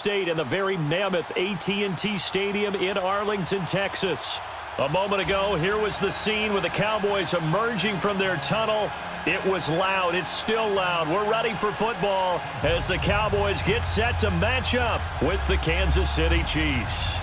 State in the very mammoth AT&T Stadium in Arlington, Texas. A moment ago, here was the scene with the Cowboys emerging from their tunnel. It was loud. It's still loud. We're ready for football as the Cowboys get set to match up with the Kansas City Chiefs.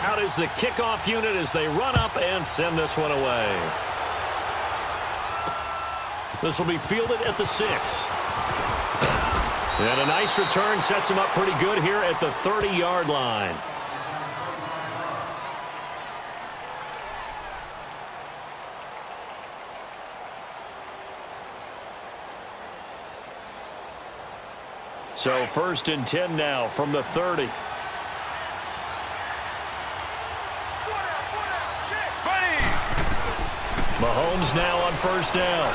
Out is the kickoff unit as they run up and send this one away. This will be fielded at the 6. And a nice return sets him up pretty good here at the 30-yard line. So 1st and 10 now from the 30. Mahomes now on 1st down.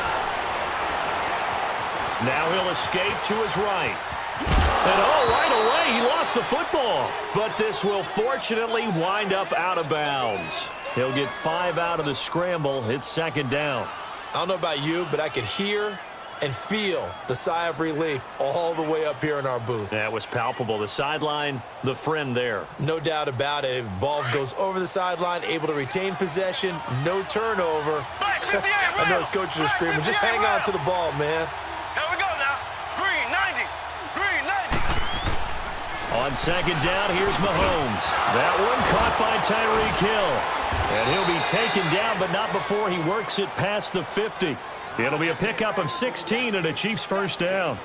Now he'll escape to his right. And right away he lost the football. But this will fortunately wind up out of bounds. He'll get 5 out of the scramble. It's 2nd down. I don't know about you, but I could hear and feel the sigh of relief all the way up here in our booth. That was palpable. The sideline, the friend there. No doubt about it. If ball goes over the sideline, able to retain possession, no turnover. I know his coaches are screaming, just hang on to the ball, man. Here we go now. Green 90. Green 90. On 2nd down, here's Mahomes. That one caught by Tyreek Hill. And he'll be taken down, but not before he works it past the 50. It'll be a pickup of 16 and a Chiefs 1st down.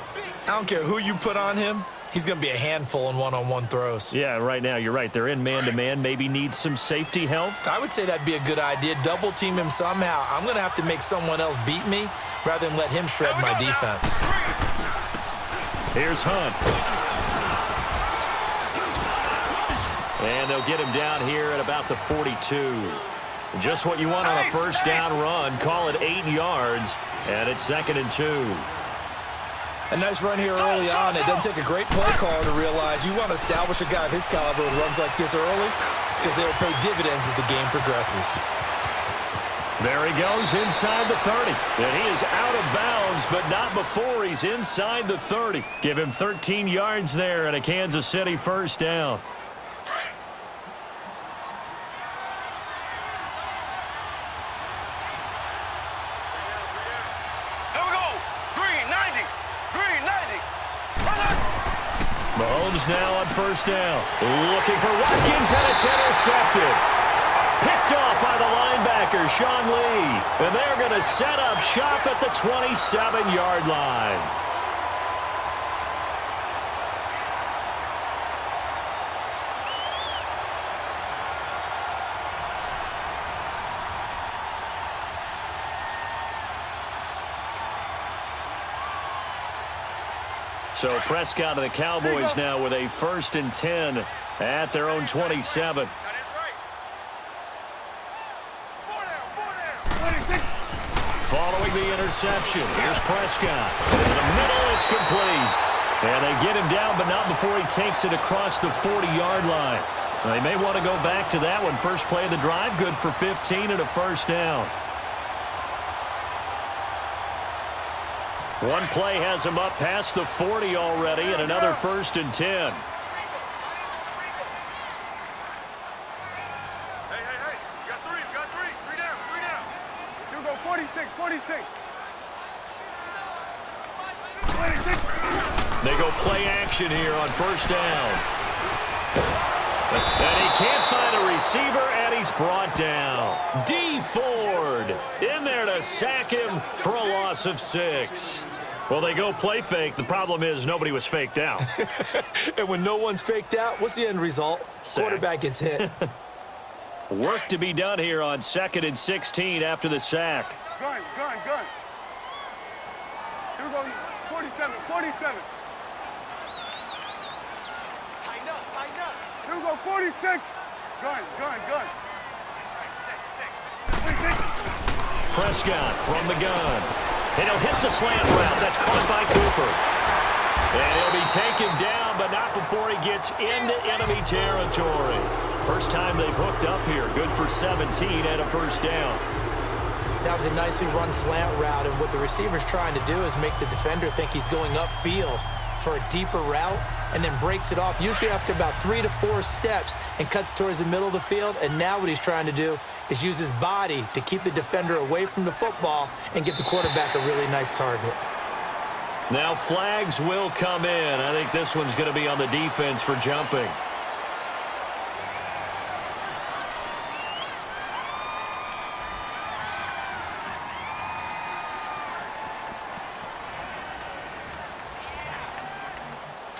I don't care who you put on him. He's going to be a handful in one-on-one throws. Yeah, right now, you're right. They're in man-to-man. Maybe need some safety help. I would say that'd be a good idea. Double team him somehow. I'm going to have to make someone else beat me rather than let him shred my defense. Here's Hunt. And they'll get him down here at about the 42. Just what you want on a 1st down run. Call it 8 yards, and it's 2nd and 2. A nice run here early on. It doesn't take a great play caller to realize you want to establish a guy of his caliber who runs like this early because they'll pay dividends as the game progresses. There he goes inside the 30. And he is out of bounds, but not before he's inside the 30. Give him 13 yards there and a Kansas City 1st down. Mahomes now on 1st down. Looking for Watkins, and it's intercepted. Picked off by the linebacker, Sean Lee. And they're going to set up shop at the 27-yard line. So Prescott and the Cowboys now with a 1st and 10 at their own 27. Following the interception, here's Prescott. In the middle, it's complete. And they get him down, but not before he takes it across the 40-yard line. They may want to go back to that one. First play of the drive, good for 15 and a 1st down. One play has him up past the 40 already, and another 1st and 10. Hey, you got three. Three down. You go 46. 26. They go play action here on 1st down. And he can't find a receiver, and he's brought down. D. Ford in there to sack him for a loss of 6. Well, they go play fake. The problem is nobody was faked out. And when no one's faked out, what's the end result? Sack. Quarterback gets hit. Work to be done here on 2nd and 16 after the sack. Gun. Here we go, 47. Tighten up. Here we go, 46. Gun. 26. Prescott from the gun. And he'll hit the slant route. That's caught by Cooper. And he'll be taken down, but not before he gets into enemy territory. First time they've hooked up here. Good for 17 and a first down. That was a nicely run slant route, and what the receiver's trying to do is make the defender think he's going upfield for a deeper route and then breaks it off, usually after about 3 to 4 steps, and cuts towards the middle of the field. And now what he's trying to do is use his body to keep the defender away from the football and give the quarterback a really nice target. Now flags will come in. I think this one's going to be on the defense for jumping.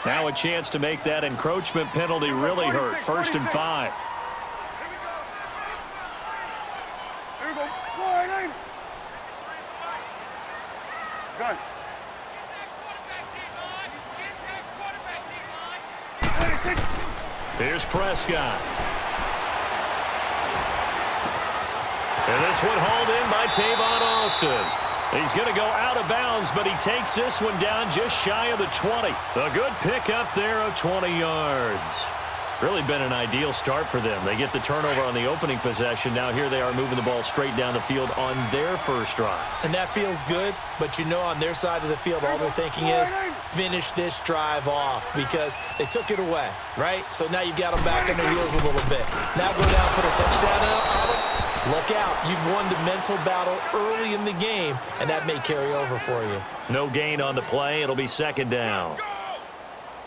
Now a chance to make that encroachment penalty really hurt. 1st and 5. Here we go. Warning. Gun. 26. Here's Prescott. And this one hauled in by Tavon Austin. He's going to go out of bounds, but he takes this one down just shy of the 20. A good pickup there of 20 yards. Really been an ideal start for them. They get the turnover on the opening possession. Now here they are moving the ball straight down the field on their first drive. And that feels good, but you know on their side of the field all they're thinking is finish this drive off because they took it away, right? So now you've got them back on their heels a little bit. Now go down and put a touchdown on them. Look out. You've won the mental battle early in the game, and that may carry over for you. No gain on the play. It'll be 2nd down.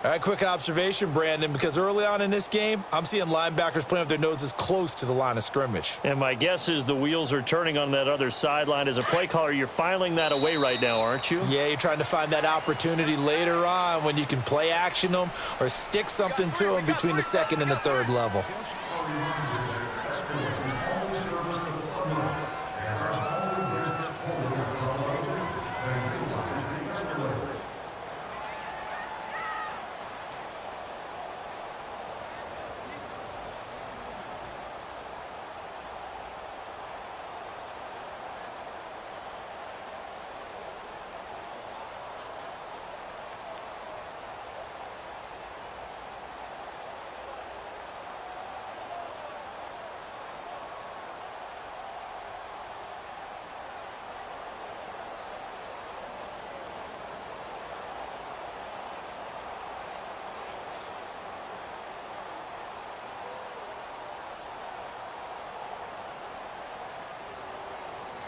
All right, quick observation, Brandon, because early on in this game, I'm seeing linebackers playing with their noses close to the line of scrimmage. And my guess is the wheels are turning on that other sideline. As a play caller, you're filing that away right now, aren't you? Yeah, you're trying to find that opportunity later on when you can play action them or stick something to them between the 2nd and the 3rd level.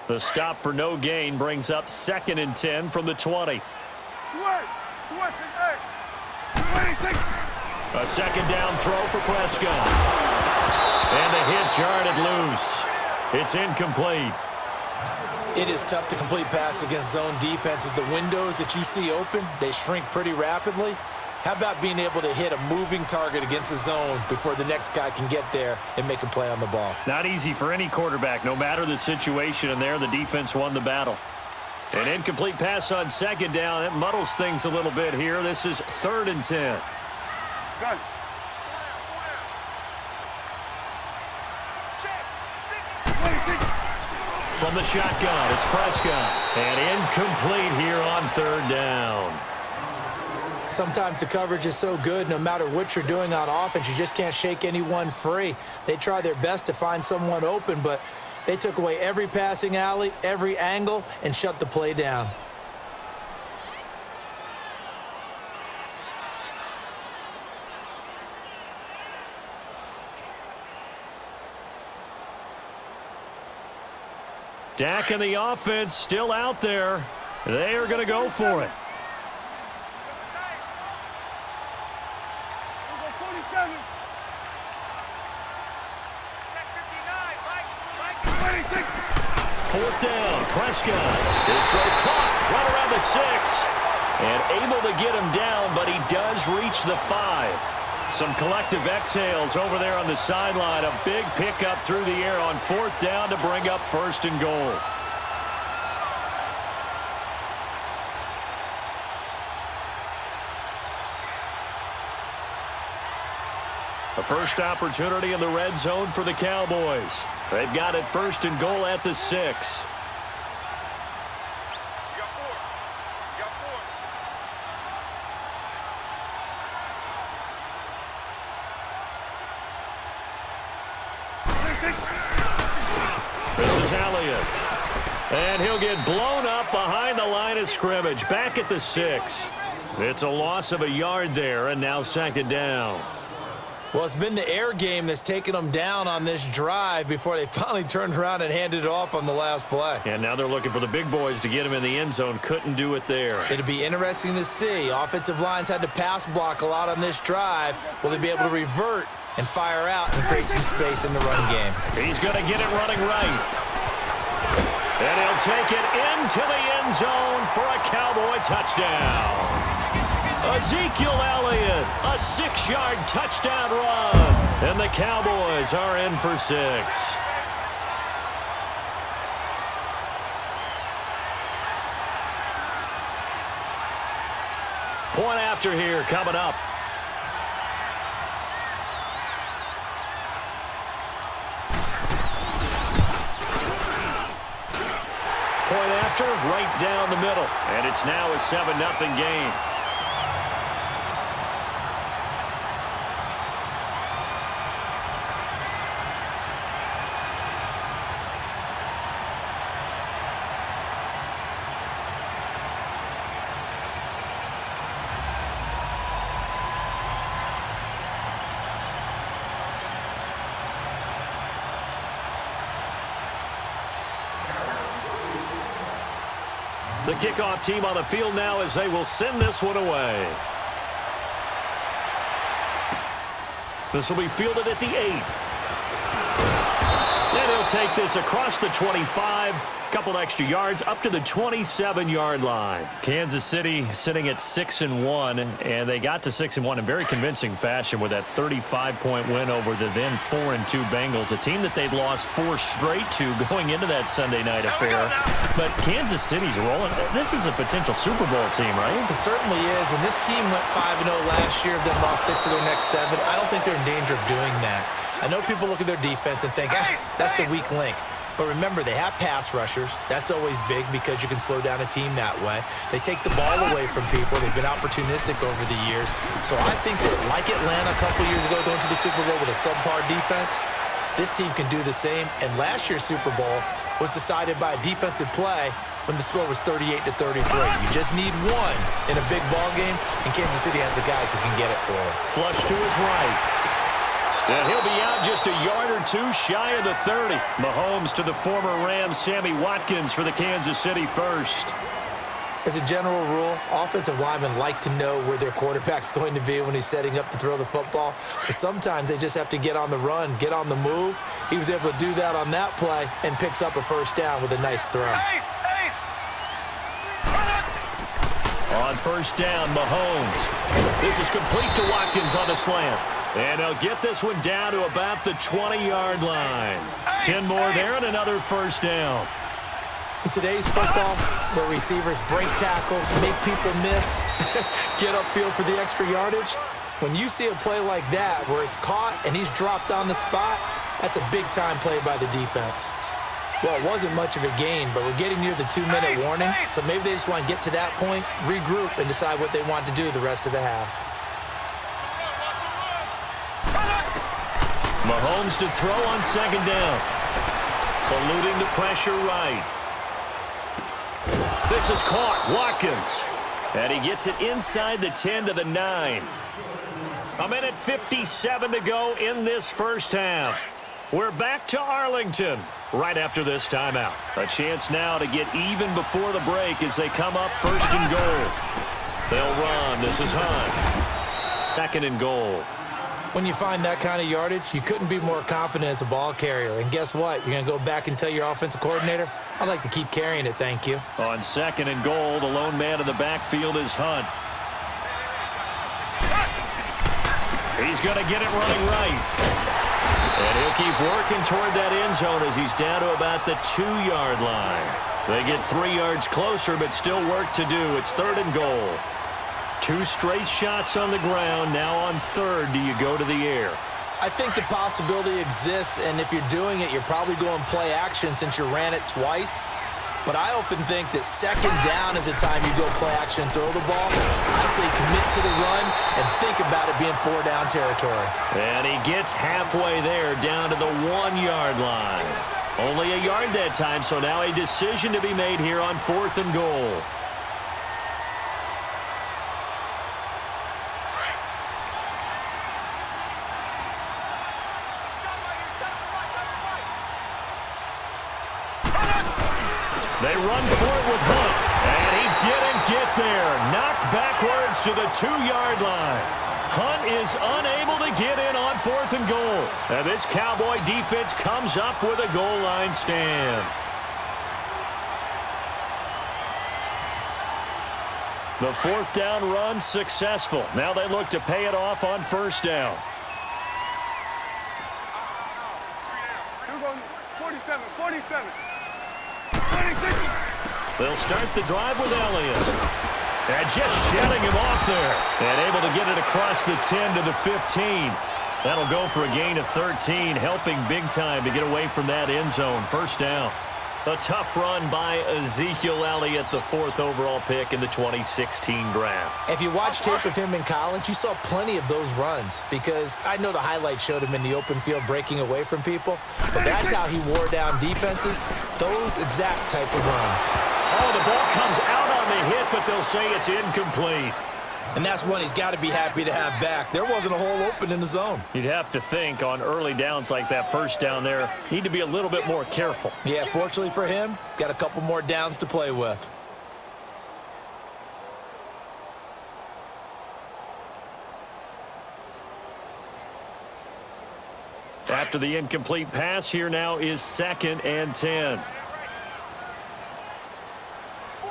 The stop for no gain brings up 2nd and 10 from the 20. Switch. Switch. Hey. 26. A 2nd down throw for Prescott. And the hit jarred it loose. It's incomplete. It is tough to complete passes against zone defenses. The windows that you see open, they shrink pretty rapidly. How about being able to hit a moving target against a zone before the next guy can get there and make a play on the ball? Not easy for any quarterback, no matter the situation, and there the defense won the battle. An incomplete pass on 2nd down. It muddles things a little bit here. This is 3rd and 10. Gun. From the shotgun, it's Prescott. And incomplete here on 3rd down. Sometimes the coverage is so good, no matter what you're doing on offense, you just can't shake anyone free. They try their best to find someone open, but they took away every passing alley, every angle, and shut the play down. Dak and the offense still out there. They are going to go for it. 47. 26. 4th down. Prescott is throw caught right around the 6. And able to get him down, but he does reach the 5. Some collective exhales over there on the sideline. A big pickup through the air on 4th down to bring up 1st and goal. A first opportunity in the red zone for the Cowboys. They've got it 1st and goal at the 6. This is Elliott. And he'll get blown up behind the line of scrimmage. Back at the 6. It's a loss of a yard there, and now second down. Well, it's been the air game that's taken them down on this drive before they finally turned around and handed it off on the last play. And now they're looking for the big boys to get him in the end zone. Couldn't do it there. It'll be interesting to see. Offensive lines had to pass block a lot on this drive. Will they be able to revert and fire out and create some space in the run game? He's going to get it running right. And he'll take it into the end zone for a Cowboy touchdown. Ezekiel Elliott, a 6-yard touchdown run. And the Cowboys are in for 6. Point after here coming up. Point after, right down the middle. And it's now a 7-0 game. The kickoff team on the field now as they will send this one away. This will be fielded at the 8. And he'll take this across the 25. Couple extra yards up to the 27-yard line. Kansas City sitting at 6-1, and they got to 6-1 in very convincing fashion with that 35-point win over the then 4-2 Bengals, a team that they'd lost 4 straight to going into that Sunday night affair. But Kansas City's rolling. This is a potential Super Bowl team, right? It certainly is, and this team went 5-0 last year, then lost 6 of their next 7. I don't think they're in danger of doing that. I know people look at their defense and think, that's the weak link. But remember, they have pass rushers. That's always big because you can slow down a team that way. They take the ball away from people. They've been opportunistic over the years. So I think that, like Atlanta a couple years ago going to the Super Bowl with a subpar defense, this team can do the same. And last year's Super Bowl was decided by a defensive play when the score was 38-33. You just need one in a big ball game, and Kansas City has the guys who can get it for him. Flush to his right. And he'll be out just a yard or 2 shy of the 30. Mahomes to the former Rams, Sammy Watkins for the Kansas City first. As a general rule, offensive linemen like to know where their quarterback's going to be when he's setting up to throw the football. But sometimes they just have to get on the run, get on the move. He was able to do that on that play and picks up a first down with a nice throw. On first down, Mahomes. This is complete to Watkins on the slant. And he'll get this one down to about the 20-yard line. 10 more there and another first down. In today's football, where receivers break tackles, make people miss, get upfield for the extra yardage, when you see a play like that where it's caught and he's dropped on the spot, that's a big-time play by the defense. Well, it wasn't much of a gain, but we're getting near the 2-minute warning, so maybe they just want to get to that point, regroup, and decide what they want to do the rest of the half. Mahomes to throw on second down. Eluding the pressure right. This is caught. Watkins. And he gets it inside the 10 to the 9. 1:57 to go in this first half. We're back to Arlington right after this timeout. A chance now to get even before the break as they come up first and goal. They'll run. This is Hunt. Second and goal. When you find that kind of yardage, you couldn't be more confident as a ball carrier. And guess what? You're going to go back and tell your offensive coordinator, I'd like to keep carrying it, thank you. On second and goal, the lone man in the backfield is Hunt. He's going to get it running right. And he'll keep working toward that end zone as he's down to about the 2-yard line. They get 3 yards closer, but still work to do. It's third and goal. 2 straight shots on the ground. Now on third, do you go to the air? I think the possibility exists, and if you're doing it, you're probably going play action since you ran it twice. but I often think that second down is a time you go play action and throw the ball. I say commit to the run and think about it being 4-down territory. And he gets halfway there, down to the 1-yard line. Only a yard that time, so now a decision to be made here on 4th and goal. They run for it with Hunt, and he didn't get there. Knocked backwards to the 2-yard line. Hunt is unable to get in on 4th and goal. And this Cowboy defense comes up with a goal line stand. The 4th down run successful. Now they look to pay it off on 1st down. 47, 47. They'll start the drive with Elliott. And just shedding him off there. And able to get it across the 10 to the 15. That'll go for a gain of 13, helping big time to get away from that end zone. 1st down. A tough run by Ezekiel Elliott, the 4th overall pick in the 2016 draft. If you watch tape of him in college, you saw plenty of those runs because I know the highlights showed him in the open field breaking away from people, but that's how he wore down defenses, those exact type of runs. Oh, the ball comes out on the hit, but they'll say it's incomplete. And that's one he's got to be happy to have back. There wasn't a hole open in the zone. You'd have to think on early downs like that 1st down there, need to be a little bit more careful. Yeah, fortunately for him, got a couple more downs to play with. After the incomplete pass, here now is 2nd and 10. 4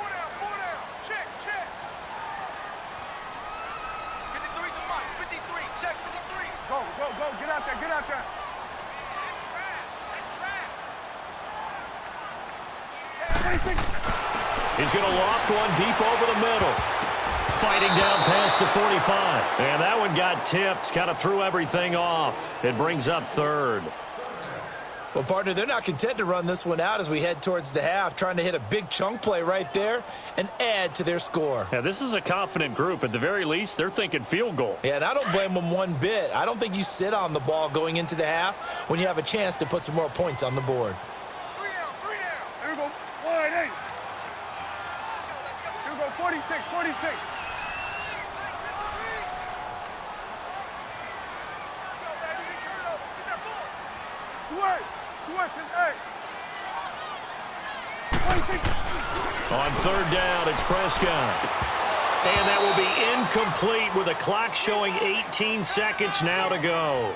down, 4 down. Check, check. 53's the mark. 53, check 53. Go, go, go. Get out there, get out there. That's trash. That's trash. 26. He's going to loft one deep over the middle. Fighting down past the 45. And that one got tipped, kind of threw everything off. It brings up 3rd. Well, partner, they're not content to run this one out as we head towards the half, trying to hit a big chunk play right there and add to their score. Yeah, this is a confident group. At the very least, they're thinking field goal. Yeah, and I don't blame them one bit. I don't think you sit on the ball going into the half when you have a chance to put some more points on the board. 3 down, 3 down. Here we go. 1-8. Let's go. Here we go. 46, 46. Switch. Switch and 8. 26. On 3rd down, it's Prescott. And that will be incomplete with a clock showing 18 seconds now to go.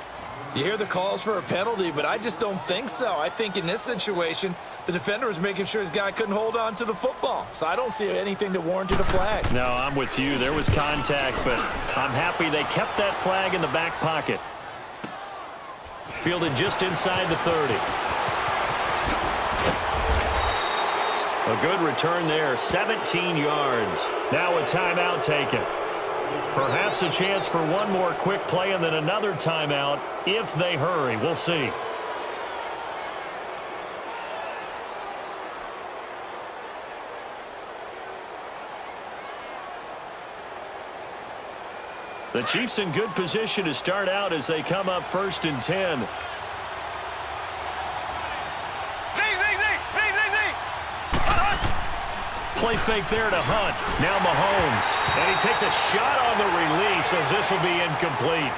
You hear the calls for a penalty, but I just don't think so. I think in this situation, the defender was making sure his guy couldn't hold on to the football. So I don't see anything that warranted a flag. No, I'm with you. There was contact, but I'm happy they kept that flag in the back pocket. Fielded just inside the 30. A good return there, 17 yards. Now a timeout taken. Perhaps a chance for one more quick play and then another timeout if they hurry. We'll see. The Chiefs in good position to start out as they come up 1st and 10. Play fake there to Hunt. Now Mahomes. And he takes a shot on the release as this will be incomplete.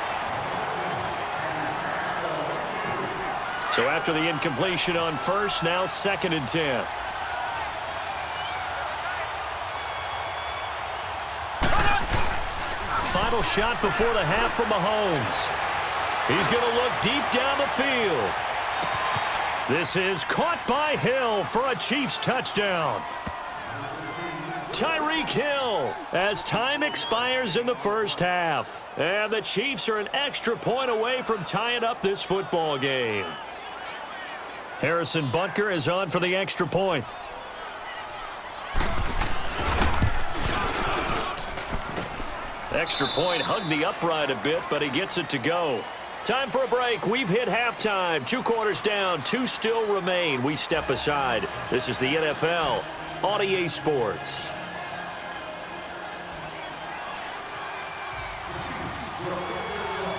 So after the incompletion on 1st, now 2nd and 10. Final shot before the half from Mahomes. He's going to look deep down the field. This is caught by Hill for a Chiefs touchdown. Tyreek Hill as time expires in the 1st half. And the Chiefs are an extra point away from tying up this football game. Harrison Butker is on for the extra point. Extra point hugged the upright a bit, but he gets it to go. Time for a break. We've hit halftime. 2 quarters down. 2 still remain. We step aside. This is the NFL on EA Sports.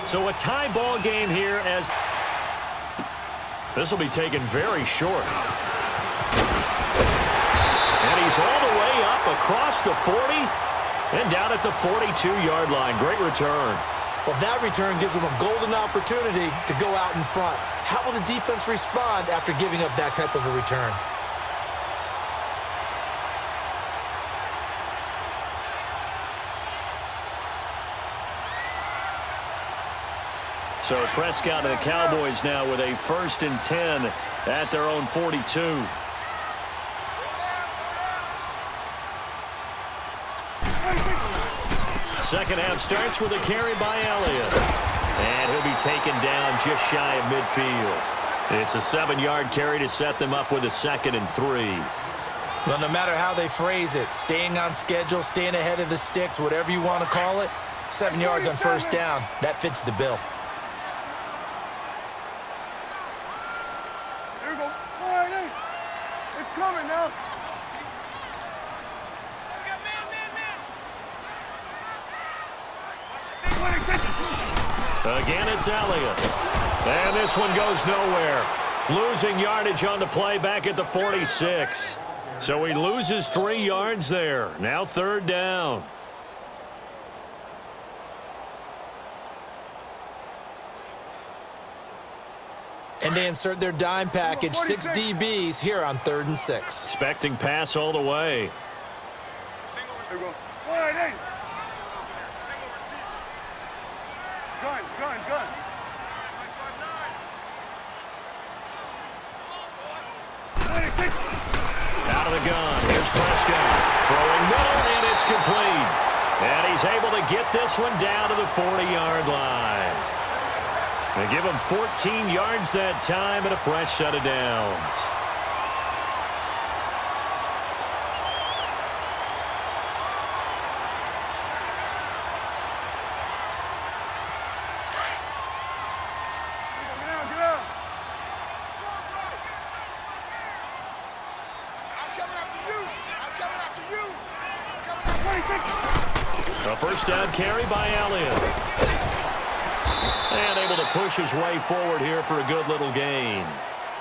So a tie ball game here as this will be taken very short. And he's all the way up across the 40 and down at the 42-yard line. Great return. Well, that return gives them a golden opportunity to go out in front. How will the defense respond after giving up that type of a return? So Prescott and the Cowboys now with a 1st and 10 at their own 42. Second half starts with a carry by Elliott. And he'll be taken down just shy of midfield. It's a 7-yard carry to set them up with a 2nd and 3. Well, no matter how they phrase it, staying on schedule, staying ahead of the sticks, whatever you want to call it, 7 yards on 1st down, that fits the bill. Coming now. Again, it's Elliott. And this one goes nowhere. Losing yardage on the play back at the 46. So he loses 3 yards there. Now 3rd down. And they insert their dime package, 6 DBs here on 3rd and 6. Expecting pass all the way. Gun. Out of the gun. Here's Prescott. Throwing middle, and it's complete. And he's able to get this one down to the 40-yard line. They give him 14 yards that time and a fresh set of downs. A 1st down carry by Elliott. And able to push his way forward here for a good little gain.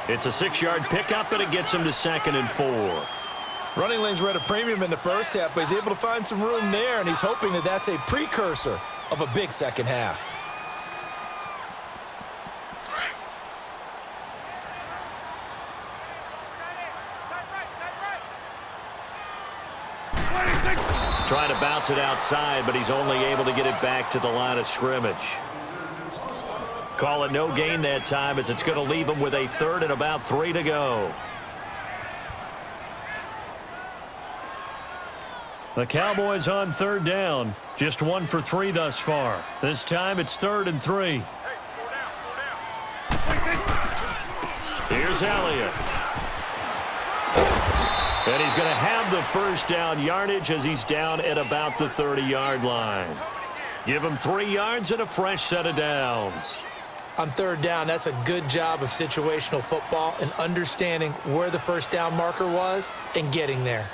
It's a 6-yard pickup, and it gets him to 2nd and 4. Running lanes were at a premium in the 1st half, but he's able to find some room there, and he's hoping that that's a precursor of a big 2nd half. Trying to bounce it outside, but he's only able to get it back to the line of scrimmage. Call it no gain that time as it's going to leave him with a 3rd and about 3 to go. The Cowboys on 3rd down. Just 1 for 3 thus far. This time it's 3rd and 3. Here's Elliott. And he's going to have the 1st down yardage as he's down at about the 30-yard line. Give him 3 yards and a fresh set of downs. On 3rd down, that's a good job of situational football and understanding where the 1st down marker was and getting there.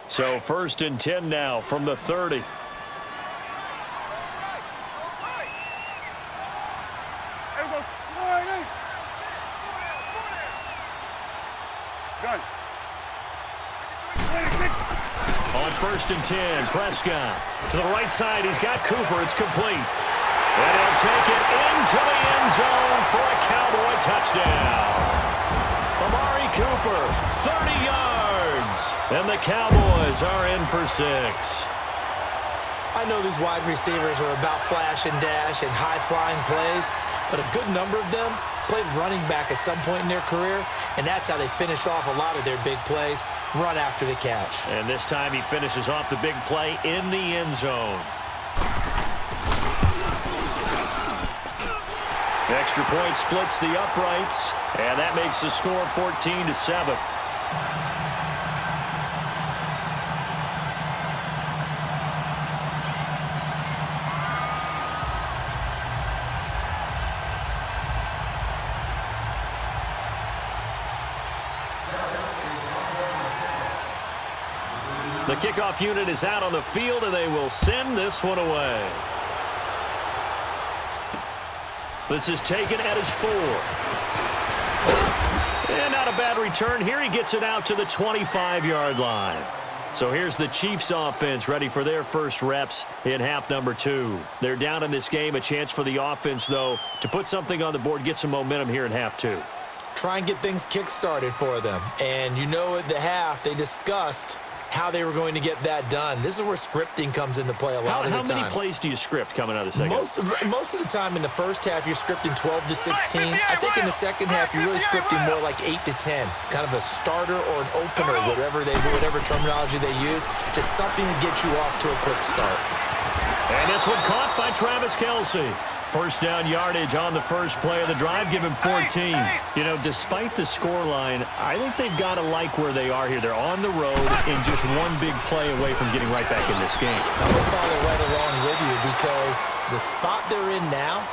So 1st and 10 now from the 30. On 1st and 10, Prescott to the right side. He's got Cooper. It's complete. And he'll take it into the end zone for a Cowboy touchdown. Amari Cooper, 30 yards. And the Cowboys are in for 6. I know these wide receivers are about flash and dash and high-flying plays, but a good number of them played running back at some point in their career, and that's how they finish off a lot of their big plays, run after the catch. And this time he finishes off the big play in the end zone. Extra point splits the uprights, and that makes the score 14-7. The kickoff unit is out on the field, and they will send this one away. This is taken at his 4. And not a bad return here. He gets it out to the 25-yard line. So here's the Chiefs offense ready for their first reps in half number 2. They're down in this game. A chance for the offense, though, to put something on the board, get some momentum here in half 2. Try and get things kick-started for them. And you know at the half, they discussed how they were going to get that done. This is where scripting comes into play a lot of the time. How many plays do you script coming out of the second? Most of the time in the first half, you're scripting 12 to 16. I think in the second half, you're really scripting more like 8 to 10. Kind of a starter or an opener, whatever terminology they use. Just something to get you off to a quick start. And this one caught by Travis Kelce. First down yardage on the first play of the drive. Give him 14. You know, despite the scoreline, I think they've got to like where they are here. They're on the road and just one big play away from getting right back in this game. I'm going to follow right along with you because the spot they're in now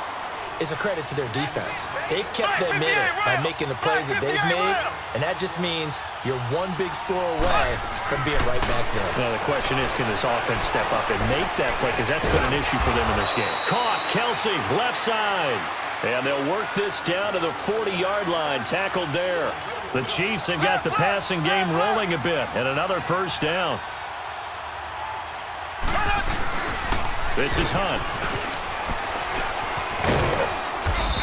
is a credit to their defense. They've kept them in it by making the plays that they've made, and that just means you're one big score away from being right back there. Now, the question is, can this offense step up and make that play? Because that's been an issue for them in this game. Caught, Kelce, left side. And they'll work this down to the 40-yard line, tackled there. The Chiefs have got the passing game rolling a bit, and another first down. This is Hunt.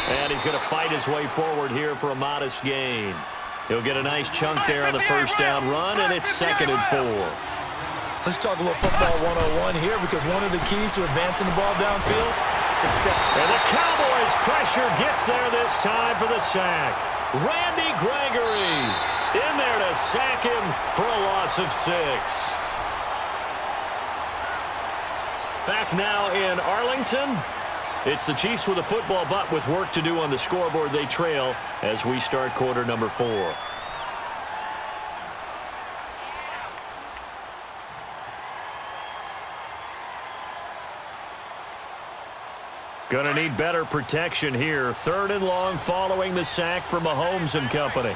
And he's going to fight his way forward here for a modest gain. He'll get a nice chunk there on the first down run, and it's 2nd and 4. Let's talk a little football 101 here because one of the keys to advancing the ball downfield, success. And the Cowboys' pressure gets there this time for the sack. Randy Gregory in there to sack him for a loss of 6. Back now in Arlington. It's the Chiefs with a football, but with work to do on the scoreboard. They trail as we start quarter number 4. Gonna need better protection here. 3rd and long following the sack from Mahomes and company.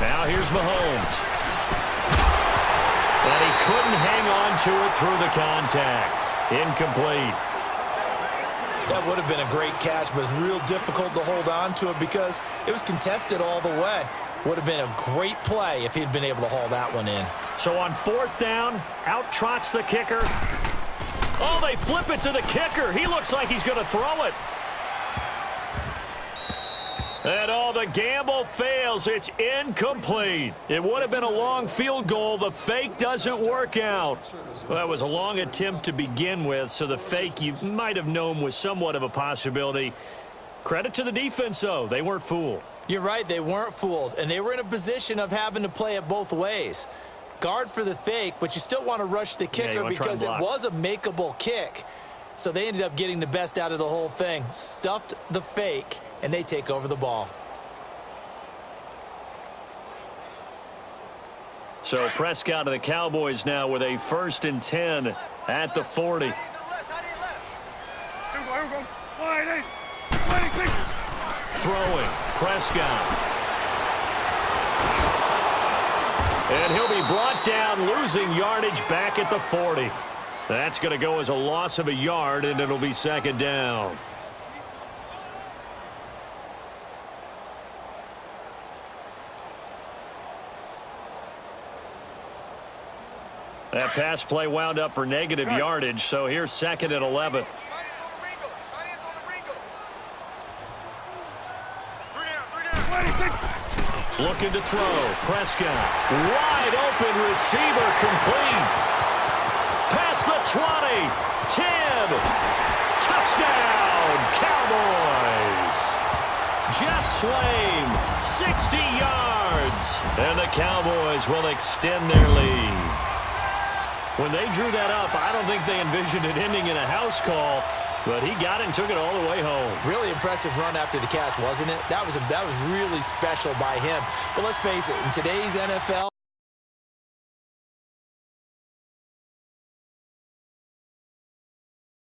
Now here's Mahomes. And he couldn't hang on to it through the contact. Incomplete. That would have been a great catch, but it's real difficult to hold on to it because it was contested all the way. Would have been a great play if he'd been able to haul that one in. So on 4th down, out trots the kicker. Oh, they flip it to the kicker. He looks like he's going to throw it. And the gamble fails. It's incomplete. It would have been a long field goal. The fake doesn't work out. Well, that was a long attempt to begin with, so the fake you might have known was somewhat of a possibility. Credit to the defense, though. They weren't fooled. You're right. They weren't fooled, and they were in a position of having to play it both ways. Guard for the fake, but you still want to rush the kicker because it was a makeable kick. So they ended up getting the best out of the whole thing. Stuffed the fake, and they take over the ball. So Prescott of the Cowboys now with a 1st and 10 at the 40. Throwing, Prescott. And he'll be brought down, losing yardage back at the 40. That's going to go as a loss of a yard, and it'll be 2nd down. That pass play wound up for negative yardage, so here's 2nd and 11. Looking to throw. Prescott. Wide open receiver complete. Past the 20. 10. Touchdown, Cowboys. Swaim, 60 yards. And the Cowboys will extend their lead. When they drew that up, I don't think they envisioned it ending in a house call. But he got it and took it all the way home. Really impressive run after the catch, wasn't it? That was really special by him. But let's face it, in today's NFL,